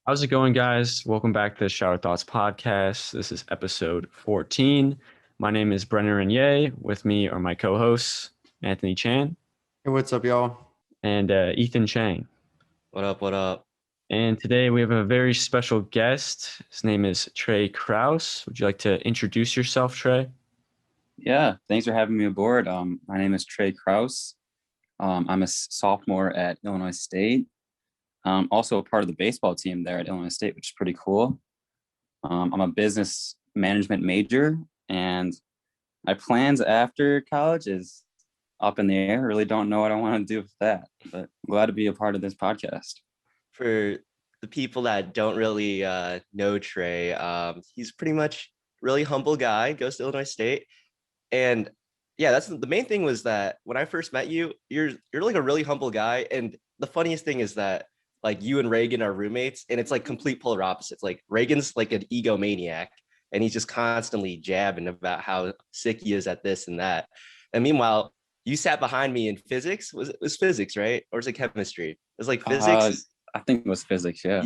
How's it going, guys? Welcome back to the Shower Thoughts podcast. This is episode 14. My name is Brennan. With me are my co-hosts, Anthony Chan Hey, what's up, y'all? and Ethan Chang. What up? What up? And today we have a very special guest. His name is Trey Krause. Would you like to introduce yourself, Trey? Yeah, thanks for having me aboard. My name is Trey Krause. I'm a sophomore at Illinois State. Also a part of the baseball team there at Illinois State, which is pretty cool. I'm a business management major, and my plans after college is up in the air. Really don't know what I want to do with that, but I'm glad to be a part of this podcast. For the people that don't really know Trey, he's pretty much really humble guy, goes to Illinois State. And yeah, that's the main thing was that when I first met you, you're like a really humble guy. And the funniest thing is that like you and Reagan are roommates, and it's like complete polar opposites. Like Reagan's like an egomaniac, and he's just constantly jabbing about how sick he is at this and that. And meanwhile, you sat behind me in physics. It was physics, right? Or was it chemistry? It was like physics. I think it was physics, yeah.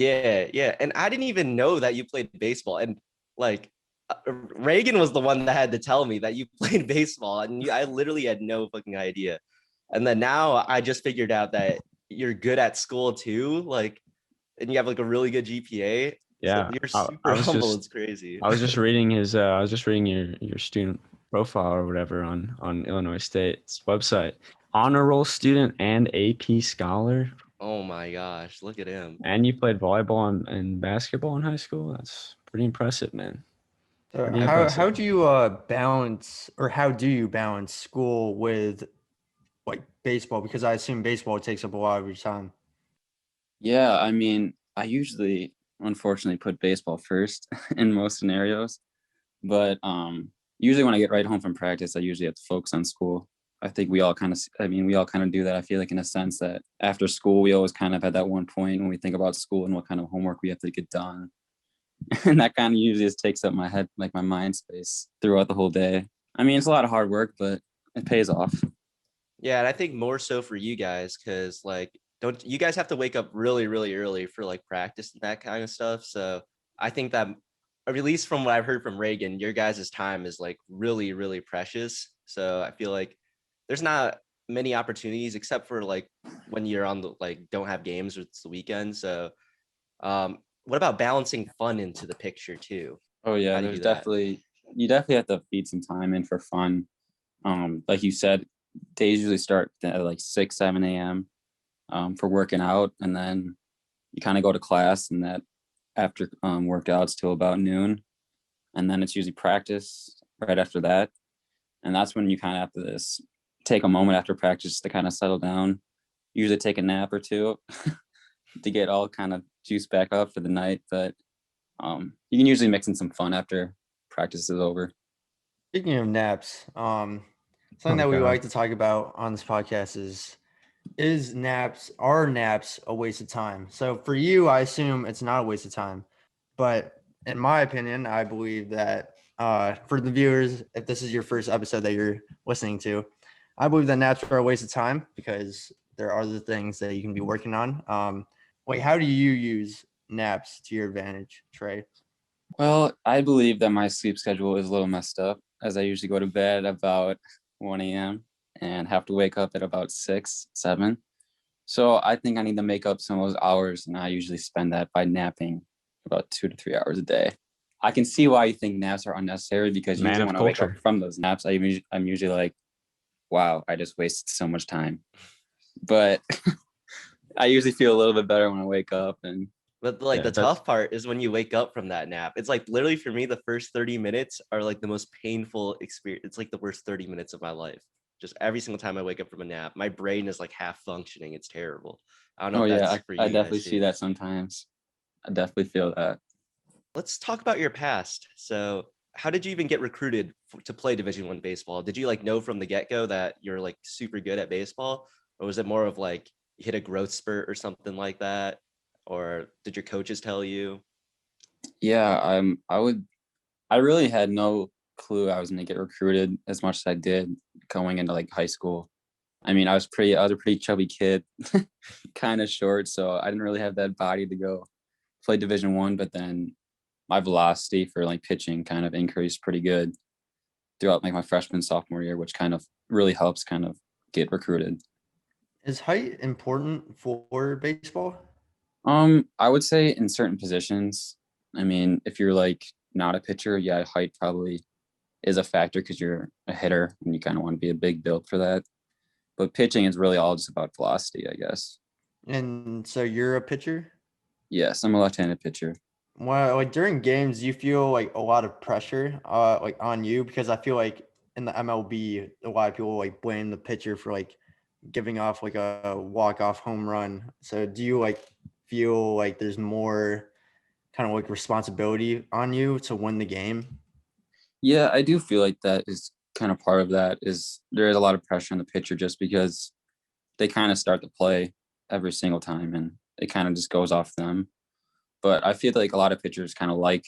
Yeah. And I didn't even know that you played baseball. And like Reagan was the one that had to tell me that you played baseball, and I literally had no fucking idea. And then now I just figured out that you're good at school too, like, and you have like a really good GPA. Yeah, so you're super humble. It's crazy. I was just reading his. I was just reading your student profile or whatever on Illinois State's website. Honor roll student and AP scholar. Oh my gosh, look at him. And you played volleyball and basketball in high school. That's pretty impressive, man. How do you balance, or how do you balance school with like baseball? Because I assume baseball takes up a lot of your time. Yeah, I mean, I usually, unfortunately, put baseball first in most scenarios. But usually when I get right home from practice, I usually have to focus on school. I think we all kind of do that. I feel like in a sense that after school, we always kind of at that one point when we think about school and what kind of homework we have to get done. And that kind of usually just takes up my head, like my mind space throughout the whole day. I mean, it's a lot of hard work, but it pays off. Yeah, and I think more so for you guys, because like, don't you guys have to wake up really, really early for like practice and that kind of stuff? So I think that, at least from what I've heard from Reagan, your guys' time is like really, really precious. So I feel like there's not many opportunities except for like when you're on the like don't have games or it's the weekend. So what about balancing fun into the picture too? Oh yeah, you definitely have to feed some time in for fun. Like you said, days usually start at like 6, 7 a.m. For working out, and then you kind of go to class, and that after workouts till about noon, and then it's usually practice right after that, and that's when you kind of have to take a moment after practice to kind of settle down, usually take a nap or two to get all kind of juice back up for the night. But you can usually mix in some fun after practice is over. Speaking of naps, something that we like to talk about on this podcast are naps a waste of time? So for you, I assume it's not a waste of time, but in my opinion, I believe that for the viewers, if this is your first episode that you're listening to, I believe that naps are a waste of time because there are other things that you can be working on. How do you use naps to your advantage, Trey? Well, I believe that my sleep schedule is a little messed up, as I usually go to bed about 1 a.m. and have to wake up at about 6, 7. So I think I need to make up some of those hours, and I usually spend that by napping about 2 to 3 hours a day. I can see why you think naps are unnecessary, because usually when I wake up from those naps, I'm usually like, wow, I just wasted so much time. But I usually feel a little bit better when I wake up. But like the tough part is when you wake up from that nap. It's like literally for me, the first 30 minutes are like the most painful experience. It's like the worst 30 minutes of my life. Just every single time I wake up from a nap, my brain is like half functioning. It's terrible. I don't know if that's for you. I definitely see that sometimes. I definitely feel that. Let's talk about your past. So how did you even get recruited to play Division I baseball? Did you like know from the get-go that you're like super good at baseball? Or was it more of like you hit a growth spurt or something like that? Or did your coaches tell you? Yeah, I really had no clue I was going to get recruited as much as I did going into like high school. I mean, I was a pretty chubby kid, kind of short, so I didn't really have that body to go play Division 1. But then my velocity for like pitching kind of increased pretty good throughout like my freshman sophomore year, which kind of really helps kind of get recruited. Is height important for baseball? I would say in certain positions. I mean, if you're like not a pitcher, yeah, height probably is a factor because you're a hitter and you kind of want to be a big build for that. But pitching is really all just about velocity, I guess. And so you're a pitcher? Yes, I'm a left-handed pitcher. Well, like during games, do you feel like a lot of pressure, like on you? Because I feel like in the MLB, a lot of people like blame the pitcher for like giving off like a walk-off home run. So do you like feel like there's more kind of like responsibility on you to win the game? Yeah, I do feel like that is kind of part of that is there is a lot of pressure on the pitcher just because they kind of start the play every single time and it kind of just goes off them. But I feel like a lot of pitchers kind of like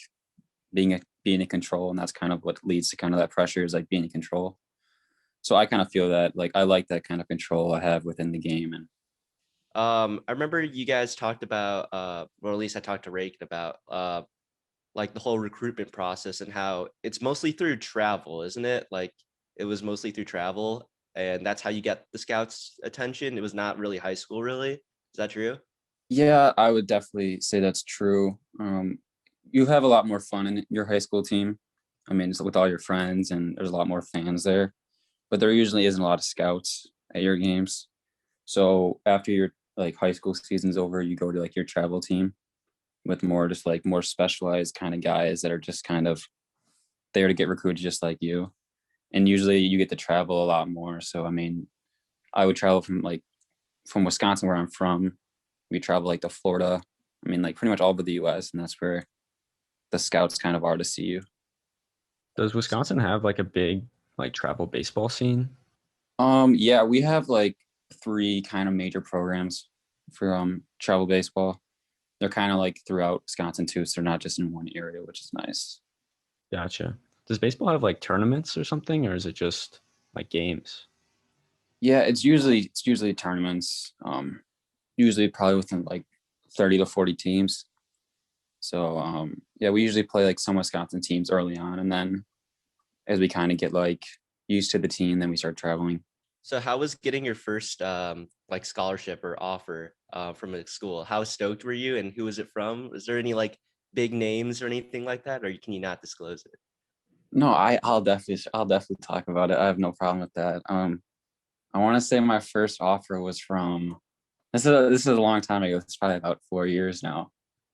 being in control, and that's kind of what leads to kind of that pressure is like being in control. So I kind of feel that like I like that kind of control I have within the game. And I remember you guys talked about, or at least I talked to Rake about, like the whole recruitment process and how it's mostly through travel, isn't it? Like it was mostly through travel, and that's how you get the scouts' attention. It was not really high school, really. Is that true? yeah, I would definitely say that's true. You have a lot more fun in your high school team. I mean, it's with all your friends, and there's a lot more fans there. But there usually isn't a lot of scouts at your games. So after your like high school season's over, you go to like your travel team with more just like more specialized kind of guys that are just kind of there to get recruited just like you. And usually you get to travel a lot more. So I mean, I would travel from Wisconsin where I'm from. We travel like to Florida. I mean, like pretty much all over the US, and that's where the scouts kind of are to see you. Does Wisconsin have like a big like travel baseball scene? Yeah, we have like 3 kind of major programs for travel baseball. They're kind of like throughout Wisconsin too, so they're not just in one area, which is nice. Gotcha. Does baseball have like tournaments or something, or is it just like games? Yeah, it's usually tournaments. Usually probably within like 30 to 40 teams. So yeah, we usually play like some Wisconsin teams early on, and then as we kind of get like used to the team, then we start traveling. So how was getting your first like scholarship or offer from a school? How stoked were you, and who was it from? Was there any like big names or anything like that, or can you not disclose it? No, I'll definitely talk about it. I have no problem with that. I want to say my first offer was from this is a long time ago. It's probably about 4 years now.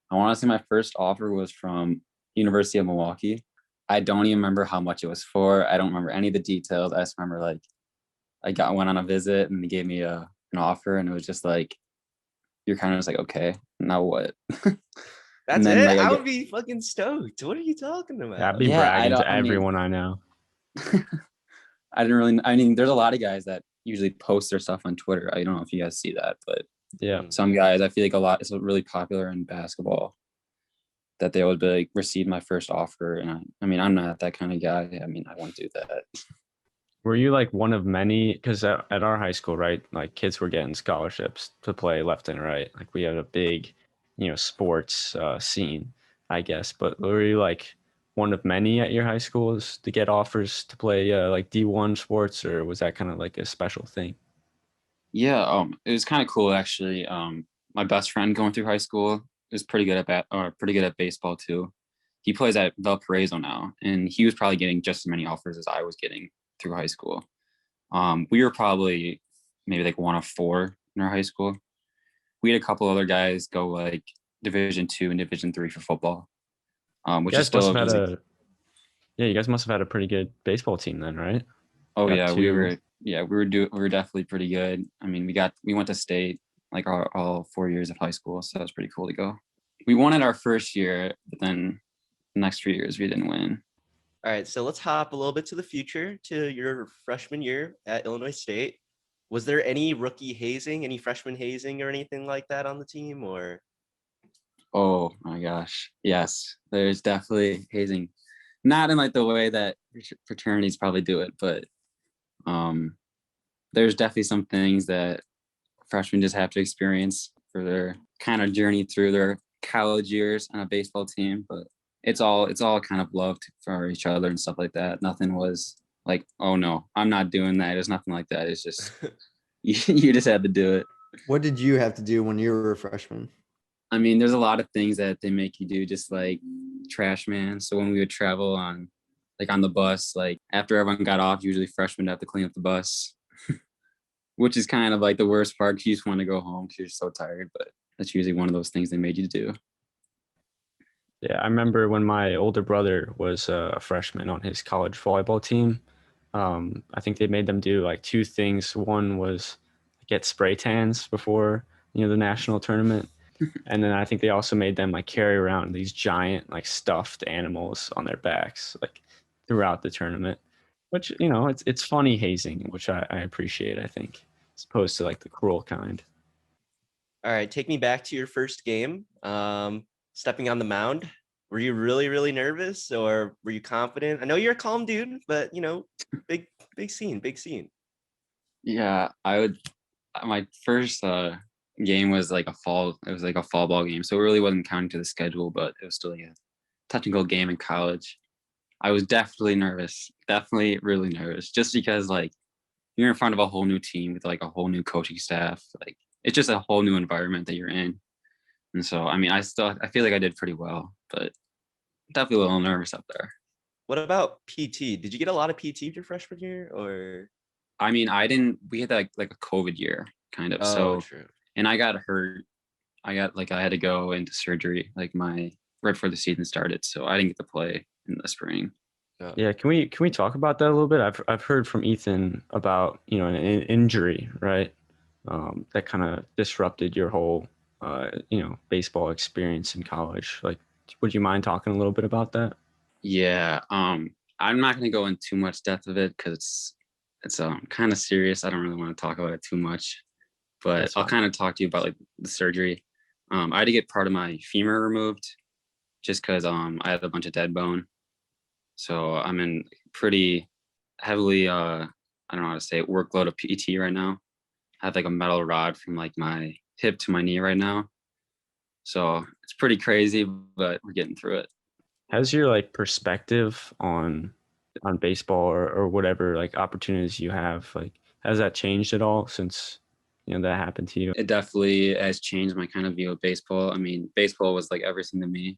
I want to say my first offer was from University of Milwaukee. I don't even remember how much it was for. I don't remember any of the details. I just remember like went on a visit and they gave me an offer, and it was just like you're kind of just like, okay, now what? And That's then it. like I would be fucking stoked. What are you talking Yeah, I'd about? be Yeah, bragging to I mean, everyone I know. I didn't really. I mean, there's a lot of guys that usually post their stuff on Twitter. I don't know if you guys see that, but Yeah. Mm. some guys, I feel like a lot. It's really popular in basketball that they would be like receive my first offer, and I mean, I'm not that kind of guy. I mean, I won't do that. Were you like one of many? Because at our high school, right, like kids were getting scholarships to play left and right. Like we had a big, sports scene, I guess. But were you like one of many at your high schools to get offers to play like D1 sports, or was that kind of like a special thing? Yeah, it was kind of cool actually. My best friend going through high school is pretty good pretty good at baseball too. He plays at Valparaiso now, and he was probably getting just as many offers as I was getting through high school. We were probably maybe like one of 4 in our high school. We had a couple other guys go like Division 2 and Division 3 for football, You which is guys must still have had amazing. you guys must have had a pretty good baseball team then, right? Oh Got yeah, two. we were definitely pretty good. I mean, we went to state like all 4 years of high school, so that was pretty cool to go. We won it our first year, but then the next 3 years we didn't win. All right, so let's hop a little bit to the future, to your freshman year at Illinois State. Was there any rookie hazing, any freshman hazing or anything like that on the team, or? Oh my gosh, yes, there's definitely hazing. not in like the way that fraternities probably do it, but there's definitely some things that freshmen just have to experience for their kind of journey through their college years on a baseball team. But it's all kind of love for each other and stuff like that. Nothing was like, oh no, I'm not doing that. There's nothing like that. It's just you just had to do it. What did you have to do when you were a freshman? I mean, there's a lot of things that they make you do, just like trash man. So when we would travel on the bus, like after everyone got off, usually freshmen have to clean up the bus, which is kind of like the worst part because you just want to go home because you're so tired. But that's usually one of those things they made you do. Yeah, I remember when my older brother was a freshman on his college volleyball team. I think they made them do like two things. One was get spray tans before the national tournament, and then I think they also made them like carry around these giant like stuffed animals on their backs like throughout the tournament, which it's funny hazing, which I appreciate. I think as opposed to like the cruel kind. All right, take me back to your first game. Stepping on the mound. Were you really, really nervous, or were you confident? I know you're a calm dude, but big scene. Yeah, I would. My first game was like a fall. It was like a fall ball game, so it really wasn't counting to the schedule, but it was still like a technical game in college. I was definitely nervous, definitely really nervous, just because like you're in front of a whole new team with like a whole new coaching staff. Like it's just a whole new environment that you're in. And so, I mean, I feel like I did pretty well, but definitely a little nervous up there. What about PT? Did you get a lot of PT your freshman year, or? I mean, I didn't. We had like a COVID year, kind of. Oh, so, true. And I got hurt. I had to go into surgery like right before the season started, so I didn't get to play in the spring. Oh. Yeah, can we talk about that a little bit? I've heard from Ethan about an injury, right? That kind of disrupted your whole baseball experience in college. Like, would you mind talking a little bit about that? Yeah, I'm not going to go into too much depth of it because it's kind of serious. I don't really want to talk about it too much, but I'll kind of talk to you about like the surgery. I had to get part of my femur removed just because I had a bunch of dead bone. So I'm in pretty heavily I don't know how to say it, workload of PT right now. I have like a metal rod from like my hip to my knee right now. So it's pretty crazy, but we're getting through it. How's your like perspective on baseball or whatever like opportunities you have? Like, has that changed at all since that happened to you? It definitely has changed my kind of view of baseball. I mean, baseball was like everything to me.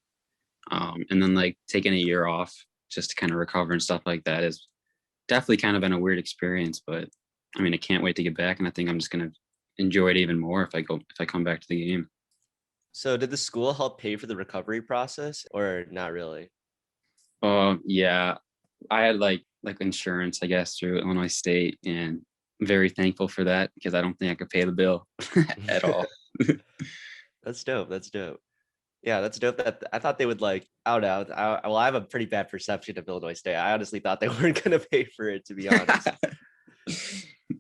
And then like taking a year off just to kind of recover and stuff like that is definitely kind of been a weird experience. But I mean, I can't wait to get back, and I think I'm just gonna enjoy it even more if I come back to the game. So did the school help pay for the recovery process, or not really? Yeah, I had like insurance, I guess, through Illinois State, and I'm very thankful for that because I don't think I could pay the bill at all. That's dope. Yeah, that's dope. That I thought they would like out. Well, I have a pretty bad perception of Illinois State. I honestly thought they weren't going to pay for it, to be honest.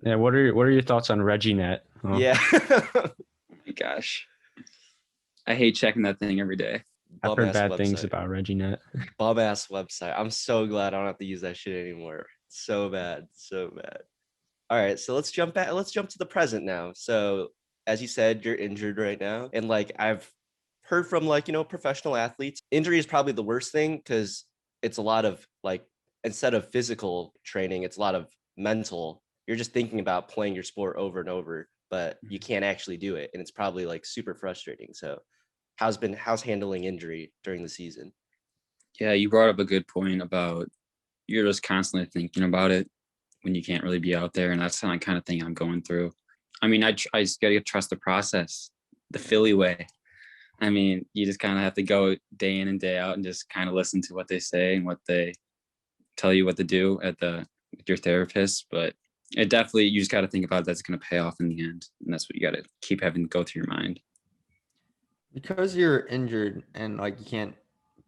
Yeah. What are your thoughts on ReggieNet? Huh? Yeah. Oh my gosh, I hate checking that thing every day. I've heard bad things about ReggieNet. Bum ass website. I'm so glad I don't have to use that shit anymore. So bad. All right, so let's jump back. Let's jump to the present now. So as you said, you're injured right now, and like I've heard from like professional athletes, injury is probably the worst thing because it's a lot of like, instead of physical training, it's a lot of mental. You're just thinking about playing your sport over and over, but you can't actually do it, and it's probably like super frustrating. So how's handling injury during the season? Yeah, you brought up a good point about you're just constantly thinking about it when you can't really be out there, and that's the kind of thing I'm going through. I mean, I just gotta trust the process, the Philly way. I mean, you just kind of have to go day in and day out and just kind of listen to what they say and what they tell you what to do with your therapist. But it definitely, you just got to think about that's going to pay off in the end. And that's what you got to keep having go through your mind. Because you're injured and like you can't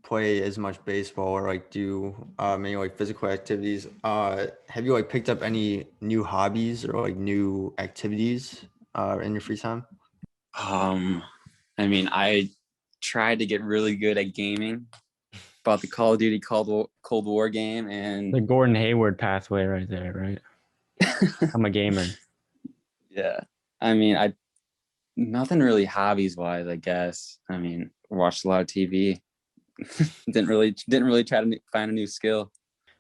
play as much baseball or like do many like physical activities, have you like picked up any new hobbies or like new activities in your free time? I mean, I tried to get really good at gaming. About the Call of Duty Cold War game, and The Gordon Hayward pathway right there, right? I'm a gamer. yeah. I mean, nothing really hobbies wise, I guess. I mean, watched a lot of TV. didn't really try to find a new skill.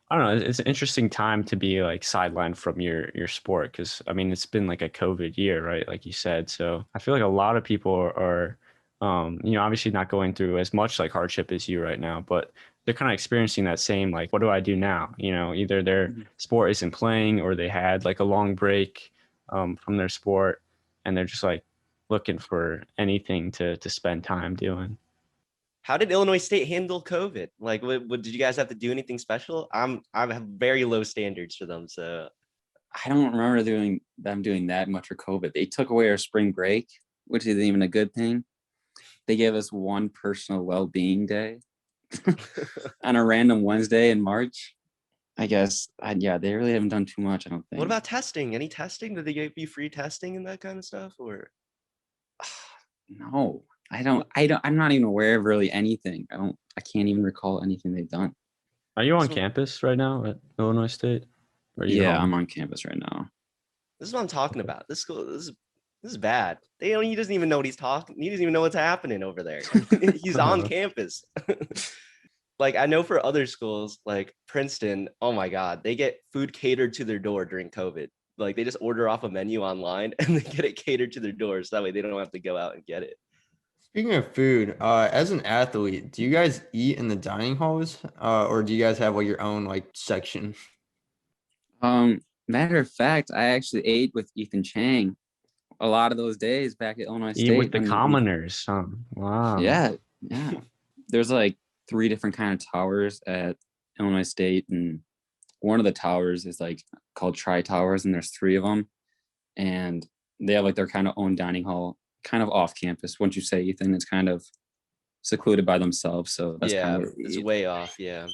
I don't know. It's an interesting time to be like sidelined from your sport because I mean it's been like a COVID year, right? Like you said. So I feel like a lot of people are obviously not going through as much like hardship as you right now, but they're kind of experiencing that same like, what do I do now? Either their sport isn't playing or they had like a long break from their sport, and they're just like looking for anything to spend time doing. How did Illinois State handle COVID? Like, did you guys have to do anything special? I have very low standards for them, so I don't remember them doing that much for COVID. They took away our spring break, which isn't even a good thing. They gave us one personal well-being day on a random Wednesday in March. I guess, they really haven't done too much, I don't think. What about testing? Any testing? Did they give you free testing and that kind of stuff? Or no, I'm not even aware of really anything. I can't even recall anything they've done. Are you on campus right now at Illinois State? Yeah, I'm on campus right now. This is what I'm talking about. This school, this is bad. He doesn't even know what he's talking. He doesn't even know what's happening over there. He's on campus. Like, I know for other schools like Princeton, oh my God, they get food catered to their door during COVID. Like, they just order off a menu online and they get it catered to their doors. So that way they don't have to go out and get it. Speaking of food, as an athlete, do you guys eat in the dining halls, or do you guys have like your own like section? Matter of fact, I actually ate with Ethan Chang a lot of those days back at Illinois State. Eat with the commoners. Wow. Yeah. There's like 3 different kind of towers at Illinois State, and one of the towers is like called Tri Towers, and there's 3 of them, and they have like their kind of own dining hall, kind of off campus. Once you say, Ethan, it's kind of secluded by themselves, so that's kind of it's way off. And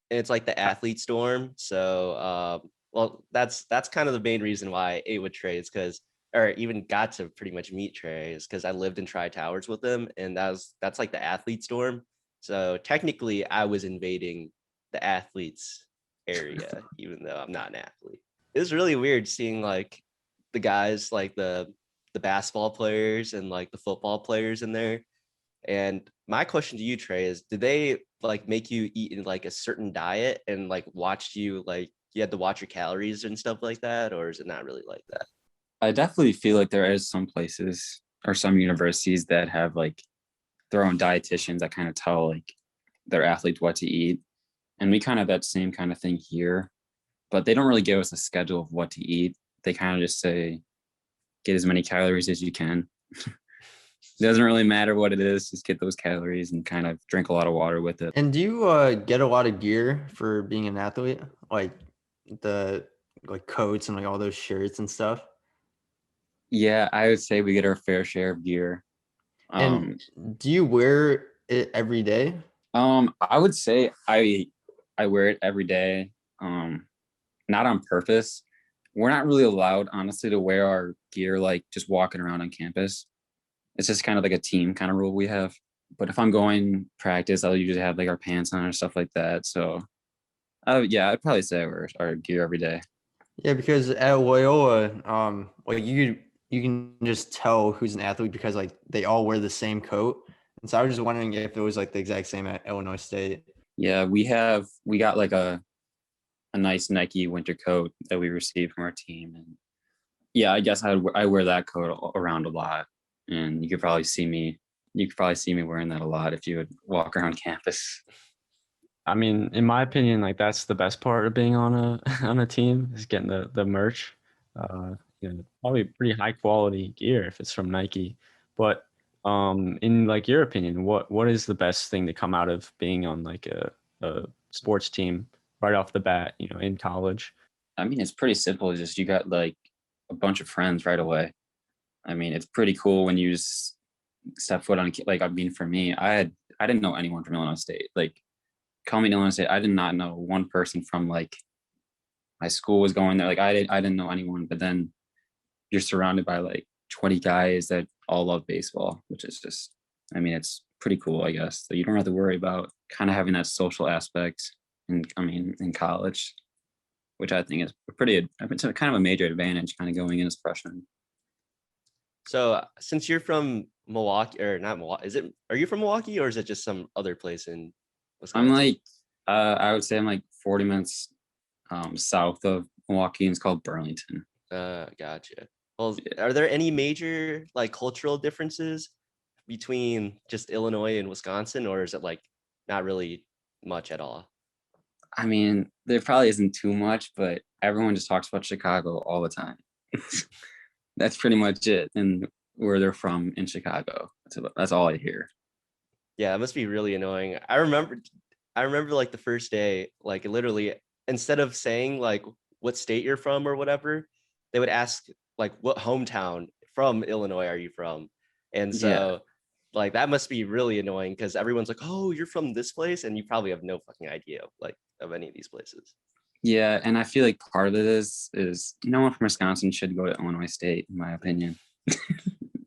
it's like the athlete dorm. So well, that's kind of the main reason why I ate with Trey, is because, or even got to pretty much meet Trey, is because I lived in Tri Towers with him, and that's like the athletes dorm. So technically I was invading the athletes area, even though I'm not an athlete. It was really weird seeing like the guys, like the basketball players and like the football players in there. And my question to you, Trey, is did they like make you eat in like a certain diet and like watched you, like you had to watch your calories and stuff like that? Or is it not really like that? I definitely feel like there is some places or some universities that have like their own dietitians that kind of tell like their athletes what to eat. And we kind of have that same kind of thing here, but they don't really give us a schedule of what to eat. They kind of just say, get as many calories as you can. It doesn't really matter what it is, just get those calories and kind of drink a lot of water with it. And do you get a lot of gear for being an athlete, like the like coats and like all those shirts and stuff? Yeah, I would say we get our fair share of gear. And do you wear it every day? I would say I wear it every day. Not on purpose. We're not really allowed, honestly, to wear our gear like just walking around on campus. It's just kind of like a team kind of rule we have. But if I'm going practice, I'll usually have like our pants on or stuff like that. So, I'd probably say I wear our gear every day. Yeah, because at Loyola, like you can just tell who's an athlete because like they all wear the same coat. And so I was just wondering if it was like the exact same at Illinois State. Yeah, we got like a nice Nike winter coat that we received from our team, and yeah, I guess I wear that coat around a lot, and you could probably see me wearing that a lot if you would walk around campus. I mean, in my opinion, like that's the best part of being on a team is getting the merch. Probably pretty high quality gear if it's from Nike. But in like your opinion, what is the best thing to come out of being on like a sports team right off the bat, in college? I mean, it's pretty simple. It's just you got like a bunch of friends right away. I mean, it's pretty cool when you just step foot on, like, I mean, for me, I didn't know anyone from Illinois State. Like, coming to Illinois State, I did not know one person from like my school was going there. Like, I didn't know anyone, but then you're surrounded by like 20 guys that all love baseball, which is just, I mean, it's pretty cool, I guess. So you don't have to worry about kind of having that social aspect in college, which I think is it's a kind of a major advantage kind of going in as freshman. So since you're from Milwaukee, or not Milwaukee, are you from Milwaukee, or is it just some other place in I'm Wisconsin? like, I would say I'm like 40 minutes south of Milwaukee, and it's called Burlington. Gotcha. Well, are there any major like cultural differences between just Illinois and Wisconsin, or is it like not really much at all? I mean, there probably isn't too much, but everyone just talks about Chicago all the time. That's pretty much it. And where they're from in Chicago. That's all I hear. Yeah, it must be really annoying. I remember like the first day, like literally, instead of saying like what state you're from or whatever, they would ask like what hometown from Illinois are you from? And Yeah. so like that must be really annoying because everyone's like, oh, you're from this place, and you probably have no fucking idea like of any of these places. Yeah, and I feel like part of it is no one from Wisconsin should go to Illinois State, in my opinion.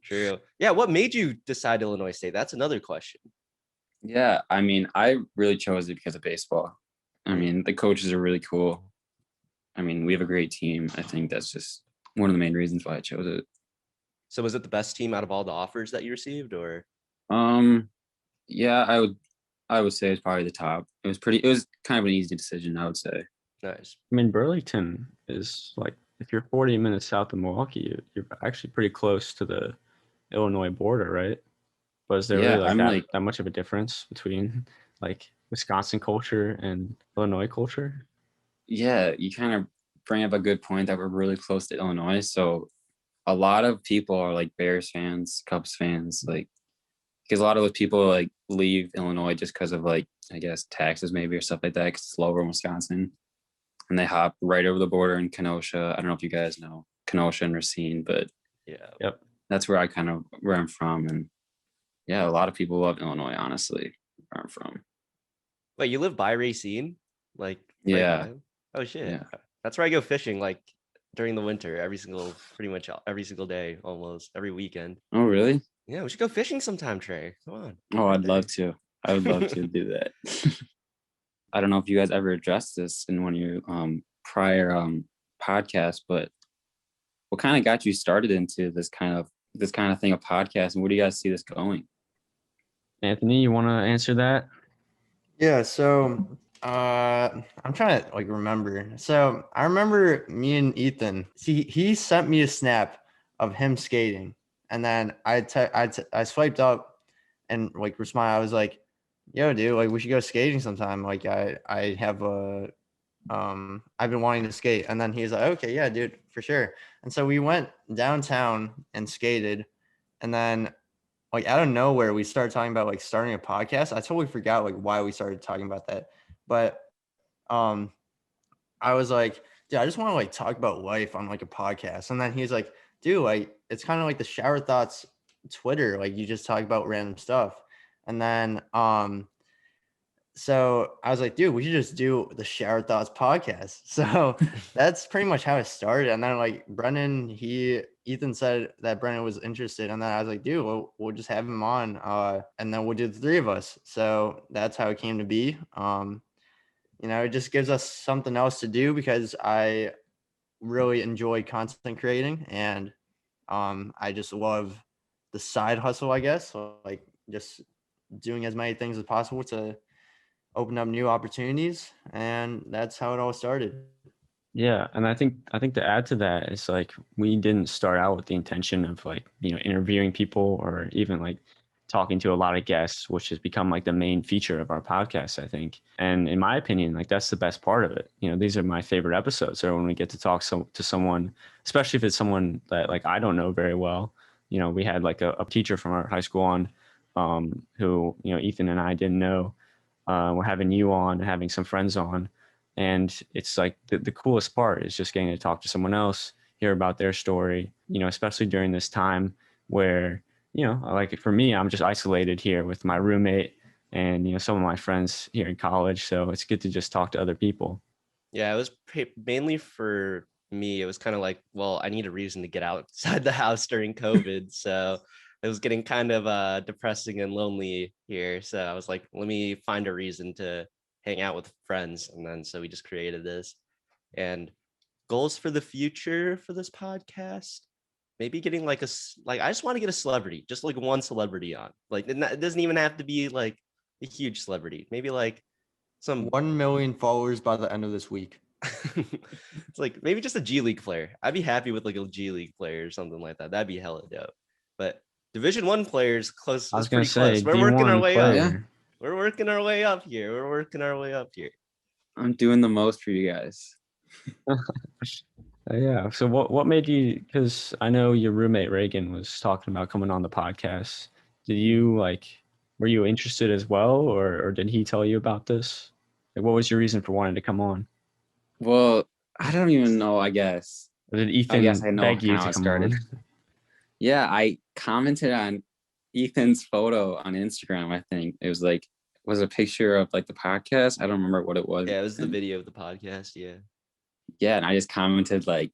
True. Yeah, what made you decide Illinois State? That's another question. Yeah, I mean, I really chose it because of baseball. I mean, the coaches are really cool. I mean, we have a great team. I think that's just one of the main reasons why I chose it. So was it the best team out of all the offers that you received, or? Yeah, I would say it's probably the top. It was kind of an easy decision, I would say. Nice. I mean, Burlington is like, if you're 40 minutes south of Milwaukee, you're actually pretty close to the Illinois border, right? But is there Yeah, really like I'm that, like, that much of a difference between like Wisconsin culture and Illinois culture? yeah, you kind of bring up a good point that we're really close to Illinois. So a lot of people are like Bears fans, Cubs fans, like because a lot of those people like leave Illinois just because of like I guess taxes maybe or stuff like that. 'Cause it's lower in Wisconsin, and they hop right over the border in Kenosha. I don't know if you guys know Kenosha and Racine, but Yeah. Yep. that's where I'm from, and yeah, a lot of people love Illinois. Honestly, where I'm from. Wait, you live by Racine? Like Yeah. right by? Oh shit. Yeah. That's where I go fishing like during the winter, pretty much every single day, almost every weekend. Oh, really? Yeah, we should go fishing sometime, Trey. Come on. Oh, Right I'd there. love to. I would love to do that. I don't know if you guys ever addressed this in one of your prior podcasts, but what kind of got you started into this kind of thing of podcast, and where do you guys see this going? Anthony, you want to answer that? Yeah, so I'm trying to like remember. So I remember me and Ethan. See, he sent me a snap of him skating, and then I swiped up and like responded. I was like, "Yo, dude, like we should go skating sometime. Like I have a I've been wanting to skate." And then he's like, "Okay, yeah, dude, for sure." And so we went downtown and skated, and then like out of nowhere we started talking about like starting a podcast. I totally forgot like why we started talking about that, but um I was like, dude, I just want to like talk about life on like a podcast. And then he's like, dude, like it's kind of like the Shower Thoughts Twitter, like you just talk about random stuff. And then so I was like, dude, we should just do the Shower Thoughts podcast. So that's pretty much how it started. And then like Ethan said that Brennan was interested. And then I was like, dude, we'll just have him on. And then we'll do the three of us. So that's how it came to be. It just gives us something else to do because I really enjoy content creating, and I just love the side hustle, I guess. So like just doing as many things as possible to open up new opportunities, and that's how it all started. Yeah, and I think to add to that is like we didn't start out with the intention of like, interviewing people or even like talking to a lot of guests, which has become like the main feature of our podcast, I think. And in my opinion, like that's the best part of it. These are my favorite episodes, or when we get to talk to someone, especially if it's someone that like I don't know very well. We had like a teacher from our high school on, who Ethan and I didn't know. We're having you on, having some friends on. And it's like the coolest part is just getting to talk to someone else, hear about their story, especially during this time where, like for me, I'm just isolated here with my roommate and, some of my friends here in college. So it's good to just talk to other people. Yeah, it was mainly for me. It was kind of like, well, I need a reason to get outside the house during COVID. So it was getting kind of depressing and lonely here. So I was like, let me find a reason to hang out with friends. And then so we just created this. And goals for the future for this podcast, maybe getting like like I just want to get a celebrity, just like one celebrity on. Like it doesn't even have to be like a huge celebrity. Maybe like some 1 million followers by the end of this week. it's like maybe just a G League player. I'd be happy with like a G League player or something like that. That'd be hella dope. But Division 1 players close. I was It's gonna pretty say close. We're working our D1 way up. player. We're working our way up here. We're working our way up here. I'm doing the most for you guys. Yeah. So what made you? Because I know your roommate Reagan was talking about coming on the podcast. Did you like? Were you interested as well, or did he tell you about this? Like, what was your reason for wanting to come on? Well, I don't even know, I guess. Or did I Ethan guess I know beg you how to it come started. on? Yeah, I commented on Ethan's photo on Instagram, I think. It was a picture of like the podcast. I don't remember what it was. Yeah, it was the And, video of the podcast. Yeah. yeah, and I just commented like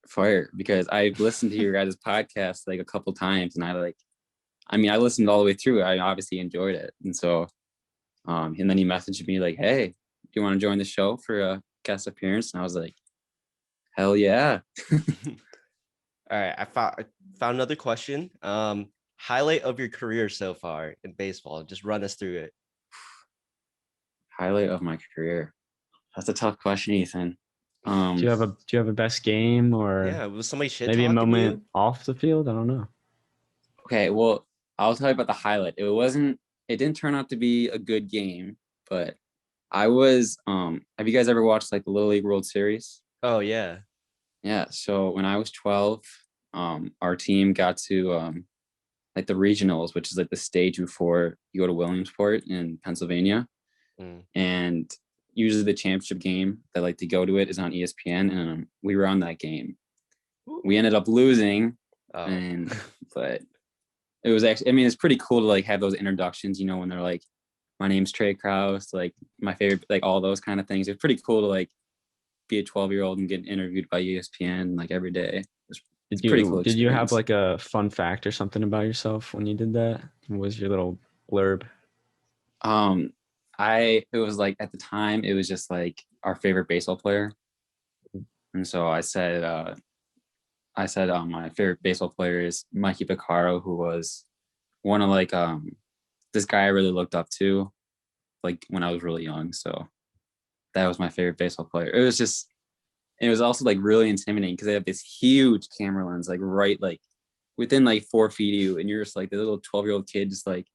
fire because I've listened to your guys' podcast like a couple times and I listened all the way through. I obviously enjoyed it. And so and then he messaged me like, "Hey, do you want to join the show for a guest appearance?" And I was like, "Hell yeah." All right, I found another question. Highlight of your career so far in baseball. Just run us through it. Highlight of my career. That's a tough question, Ethan. Do you have a best game or Yeah, was somebody shit maybe a talking moment you? off the field? I don't know. Okay, well, I'll tell you about the highlight. It didn't turn out to be a good game, but I was have you guys ever watched like the Little League World Series? Oh yeah. Yeah, so when I was 12, our team got to like the regionals, which is like the stage before you go to Williamsport in Pennsylvania. Mm. And usually the championship game that like to go to it is on ESPN, and we were on that game. We ended up losing, Oh. but it was actually, I mean, it's pretty cool to like have those introductions, you know, when they're like, my name's Trey Krause, like my favorite, like all those kind of things. It's pretty cool to like be a 12-year-old and get interviewed by ESPN like every day. It's pretty cool Did you have experience. like a fun fact or something about yourself when you did that? What was your little blurb? It was like at the time it was just like our favorite baseball player. And so I said my favorite baseball player is Mikey Picaro, who was one of like this guy I really looked up to like when I was really young. So that was my favorite baseball player. It was also like really intimidating because they have this huge camera lens like right like within like 4 feet of you, and you're just like the little 12-year-old kid, just like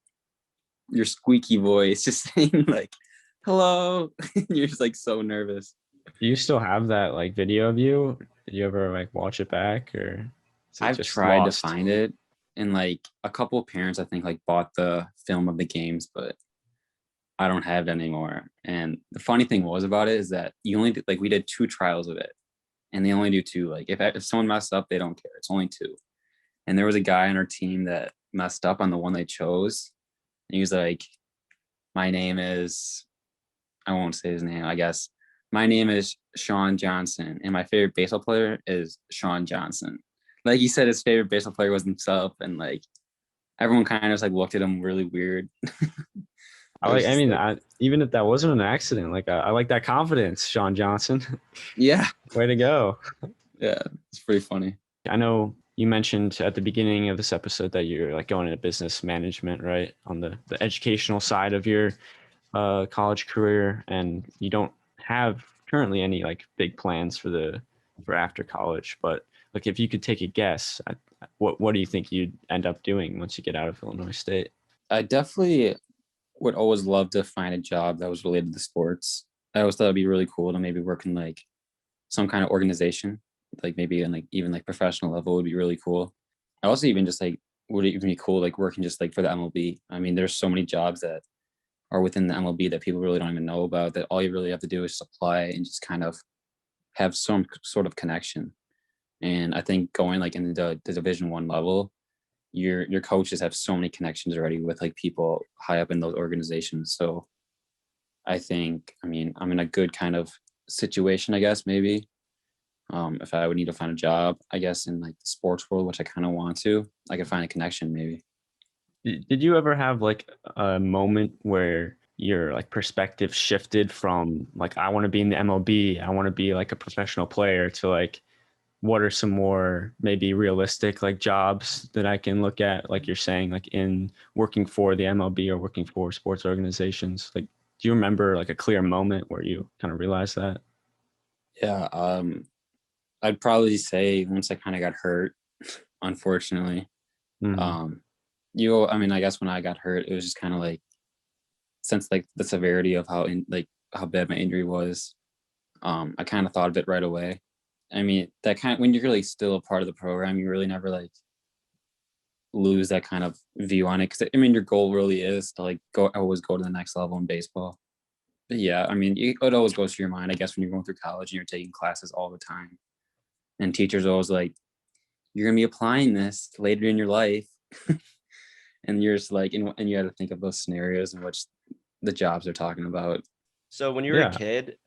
your squeaky voice, just saying like hello. You're just like so nervous. Do you still have that like video of you? Did you ever like watch it back or is it I've just tried lost? to find it, and like a couple of parents I think like bought the film of the games, but I don't have it anymore. And the funny thing was about it is that you only did, like we did 2 trials of it, and they only do 2. Like if someone messed up, they don't care. It's only 2. And there was a guy on our team that messed up on the one they chose. And he was like, my name is, I won't say his name, I guess. My name is Sean Johnson, and my favorite baseball player is Sean Johnson. Like he said, his favorite baseball player was himself, and like everyone kind of just like looked at him really weird. Even if that wasn't an accident, like I like that confidence, Sean Johnson. Yeah. Way to go. Yeah, it's pretty funny. I know you mentioned at the beginning of this episode that you're like going into business management, right? On the educational side of your college career, and you don't have currently any like big plans for after college. But like, if you could take a guess, what do you think you'd end up doing once you get out of Illinois State? I definitely would always love to find a job that was related to sports. I always thought it'd be really cool to maybe work in like some kind of organization, like maybe in like even like professional level would be really cool. I also even just like would it even be cool like working just like for the MLB. I mean, there's so many jobs that are within the MLB that people really don't even know about, that all you really have to do is apply and just kind of have some sort of connection. And I think going like into the Division 1 level, your coaches have so many connections already with like people high up in those organizations. So I think, I mean, I'm in a good kind of situation, I guess, maybe. If I would need to find a job, I guess, in like the sports world, which I kind of want to, I could find a connection maybe. Did you ever have like a moment where your like perspective shifted from like I want to be in the MLB, I want to be like a professional player to like what are some more maybe realistic like jobs that I can look at, like you're saying, like in working for the MLB or working for sports organizations? Like, do you remember like a clear moment where you kind of realized that? Yeah, I'd probably say once I kind of got hurt, unfortunately. Mhm. I mean, I guess when I got hurt, it was just kind of like, since like the severity of how bad my injury was, I kind of thought of it right away. I mean, that kind of, when you're really still a part of the program, you really never like lose that kind of view on it. Cause I mean, your goal really is to like always go to the next level in baseball. But yeah, I mean, it always goes through your mind, I guess, when you're going through college and you're taking classes all the time. And teachers are always like, you're going to be applying this later in your life. And you're just like, and you had to think of those scenarios in which the jobs they're talking about. So when you were a Yeah. kid,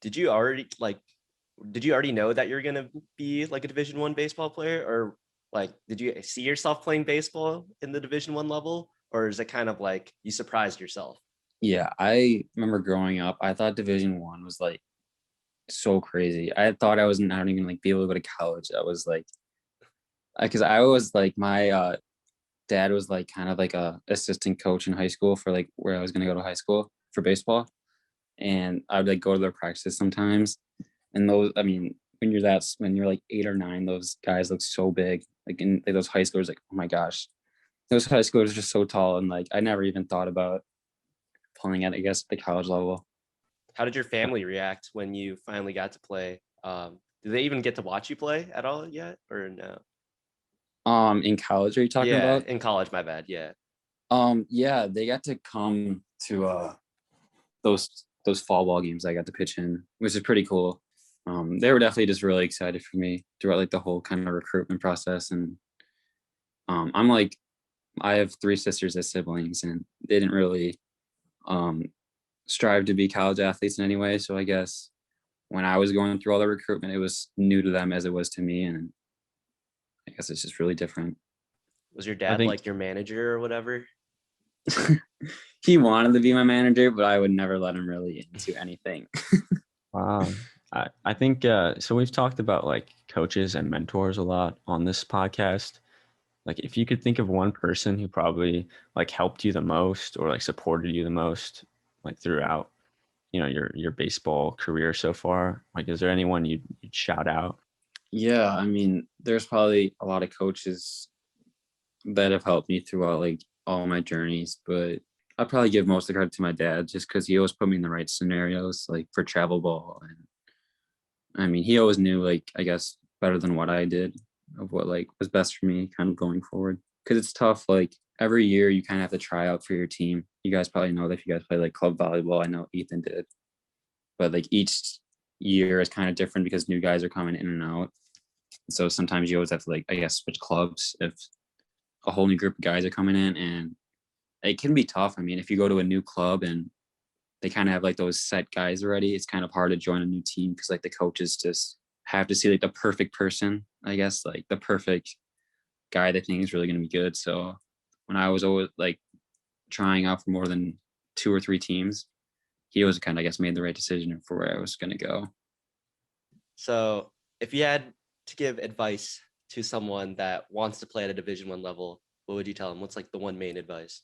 did you already know that you're gonna be like a Division I baseball player, or like did you see yourself playing baseball in the Division I level, or is it kind of like you surprised yourself? Yeah, I remember growing up, I thought Division I was like so crazy. I thought I was not even like be able to go to college. I was like, because I was like, my dad was like kind of like a assistant coach in high school for like where I was gonna go to high school for baseball, and I would like go to their practices sometimes. And those, I mean, when you're like 8 or 9, those guys look so big. Like in like, those high schoolers, like oh my gosh, those high schoolers are just so tall, and like I never even thought about playing at, I guess, the college level. How did your family react when you finally got to play? Did they even get to watch you play at all yet, or no? In college, are you talking Yeah, about? in college, my bad. Yeah. Yeah, they got to come to those fall ball games I got to pitch in, which is pretty cool. They were definitely just really excited for me throughout like the whole kind of recruitment process. And I'm like, I have 3 sisters as siblings, and they didn't really um, strive to be college athletes in any way. So I guess when I was going through all the recruitment, it was new to them as it was to me, and I guess it's just really different. Was your I dad think like your manager or whatever? He wanted to be my manager, but I would never let him really into anything. wow. I think so we've talked about like coaches and mentors a lot on this podcast. Like if you could think of one person who probably like helped you the most or like supported you the most like throughout, your baseball career so far, like is there anyone you'd shout out? Yeah, I mean, there's probably a lot of coaches that have helped me throughout like all my journeys, but I'll probably give most of the credit to my dad just because he always put me in the right scenarios, like for travel ball. And I mean, he always knew, like, I guess, better than what I did of what like was best for me kind of going forward. Because it's tough. Like every year you kind of have to try out for your team. You guys probably know that if you guys play like club volleyball, I know Ethan did, but like each year is kind of different because new guys are coming in and out. So sometimes you always have to like, I guess, switch clubs if a whole new group of guys are coming in, and it can be tough. I mean, if you go to a new club and they kind of have like those set guys already, it's kind of hard to join a new team because like the coaches just have to see like the perfect person, I guess, like the perfect guy they think is really going to be good. So when I was always like trying out for more than 2 or 3 teams, he was kind of, I guess, made the right decision for where I was going to go. So if you had to give advice to someone that wants to play at a Division I level, what would you tell them? What's like the one main advice?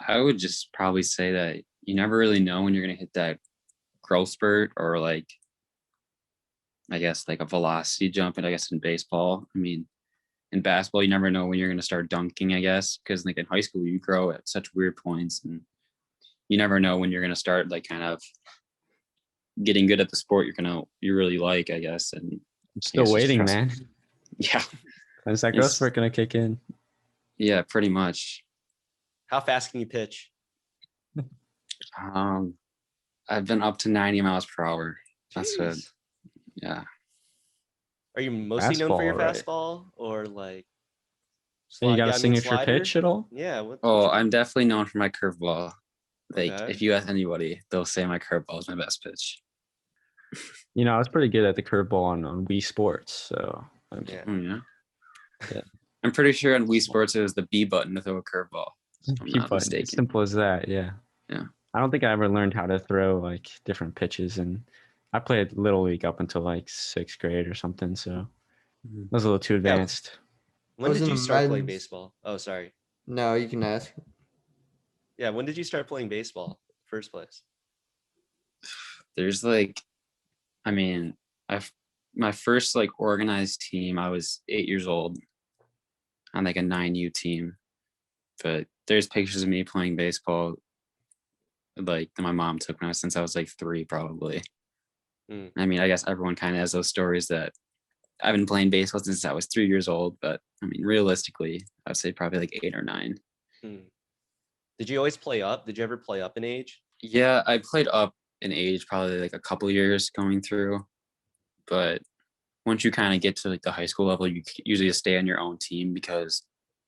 I would just probably say that you never really know when you're going to hit that growth spurt or like, I guess, like a velocity jump. And I guess in baseball, I mean, in basketball, you never know when you're going to start dunking, I guess, because like in high school, you grow at such weird points, and you never know when you're going to start like kind of getting good at the sport you really like, I guess. And I'm I still guess just waiting, trust. man. Yeah. When's that growth It's, spurt gonna kick in? yeah, pretty much. How fast can you pitch? I've been up to 90 miles per hour. That's good. Jeez. Yeah. Are you mostly known for your Fastball, right? fastball or like Yeah, you got a I mean, signature slider? pitch at all? Yeah. What Oh, you I'm got? definitely known for my curveball. Like Okay. if you ask anybody, they'll say my curveball is my best pitch. I was pretty good at the curveball on Wii Sports, so Yeah. Oh, yeah. yeah. I'm pretty sure on Wii Sports it was the B button to throw a curveball. If I'm Keep not button. mistaken. Simple as that. Yeah. Yeah. I don't think I ever learned how to throw like different pitches, and I played Little League up until like 6th grade or something. So Mhm. I was a little too Yeah. advanced. When was did in you the start playing men's- baseball? Oh, sorry. No, you can ask. Yeah, when did you start playing baseball? First place. There's like, I mean, my first like organized team, I was 8 years old on like a 9U team. But there's pictures of me playing baseball like that my mom took since I was like 3 probably. Mm. I mean, I guess everyone kind of has those stories that I've been playing baseball since I was 3 years old, but I mean, realistically, I'd say probably like 8 or 9. Mm. Did you always play up? Did you ever play up in age? Yeah, I played up in age probably like a couple years going through, but once you kind of get to like the high school level, you usually just stay on your own team because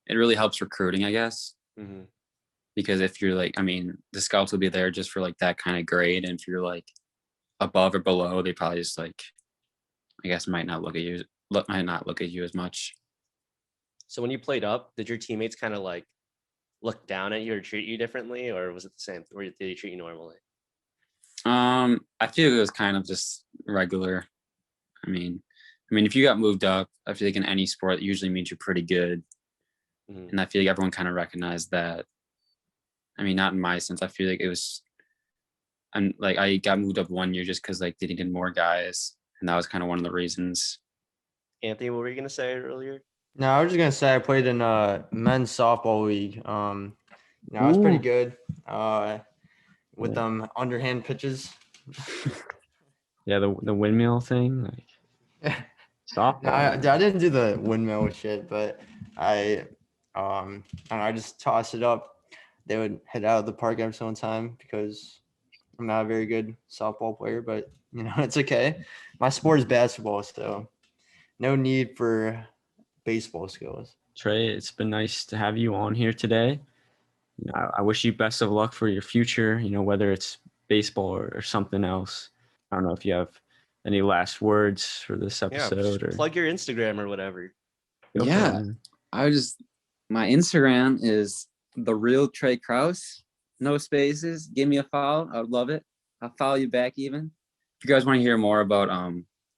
it really helps recruiting, I guess. Mm-hmm. Because if you're like, I mean, the scouts will be there just for like that kind of grade, and if you're like above or below, they probably just like, I guess, might not look at you as much. So when you played up, did your teammates kind of like look down at you or treat you differently, or was it the same? Or did they treat you normally? I feel it was kind of just regular. I mean, if you got moved up, I feel like in any sport, it usually means you're pretty good. Mhm. And I feel like everyone kind of recognized that. I mean, not in my sense. I feel like it was, and like I got moved up 1 year just because like they needed more guys, and that was kind of one of the reasons. Anthony, what were you gonna say earlier? No, I was just gonna say I played in a men's softball league. I was pretty Ooh. good. With Yeah. them underhand pitches. Yeah, the windmill thing, like No, softball. I didn't do the windmill shit, but I don't know, I just toss it up. They would hit out of the park every single time because I'm not a very good softball player, but it's okay. My sport is basketball, so no need for baseball skills. Trey, it's been nice to have you on here today. I wish you best of luck for your future, whether it's baseball or something else. I don't know if you have any last words for this Yeah, episode or plug your Instagram or whatever. go for it, Yeah. man. My Instagram is the real Trey Krause. No spaces. Give me a follow. I would love it. I'll follow you back even. If you guys want to hear more about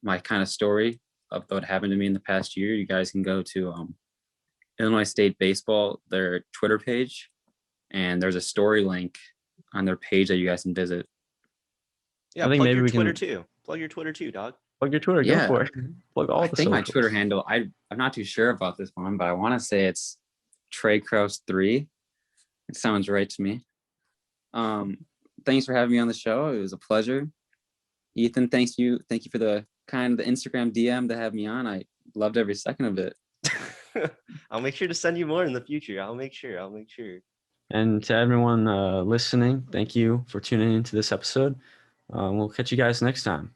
my kind of story of what happened to me in the past year, you guys can go to Illinois State Baseball, their Twitter page, and there's a story link on their page that you guys can visit. Yeah, I think plug maybe your we Twitter can too. Plug your Twitter too, dog. plug your Twitter. Yeah. Go for it. Plug all I the think my socials. Twitter handle, I'm not too sure about this one, but I want to say it's Trey Krause 3. It sounds right to me. Thanks for having me on the show. It was a pleasure. Ethan, thank you for the Instagram DM to have me on. I loved every second of it. I'll make sure to send you more in the future. I'll make sure. And to everyone listening, thank you for tuning into this episode. We'll catch you guys next time.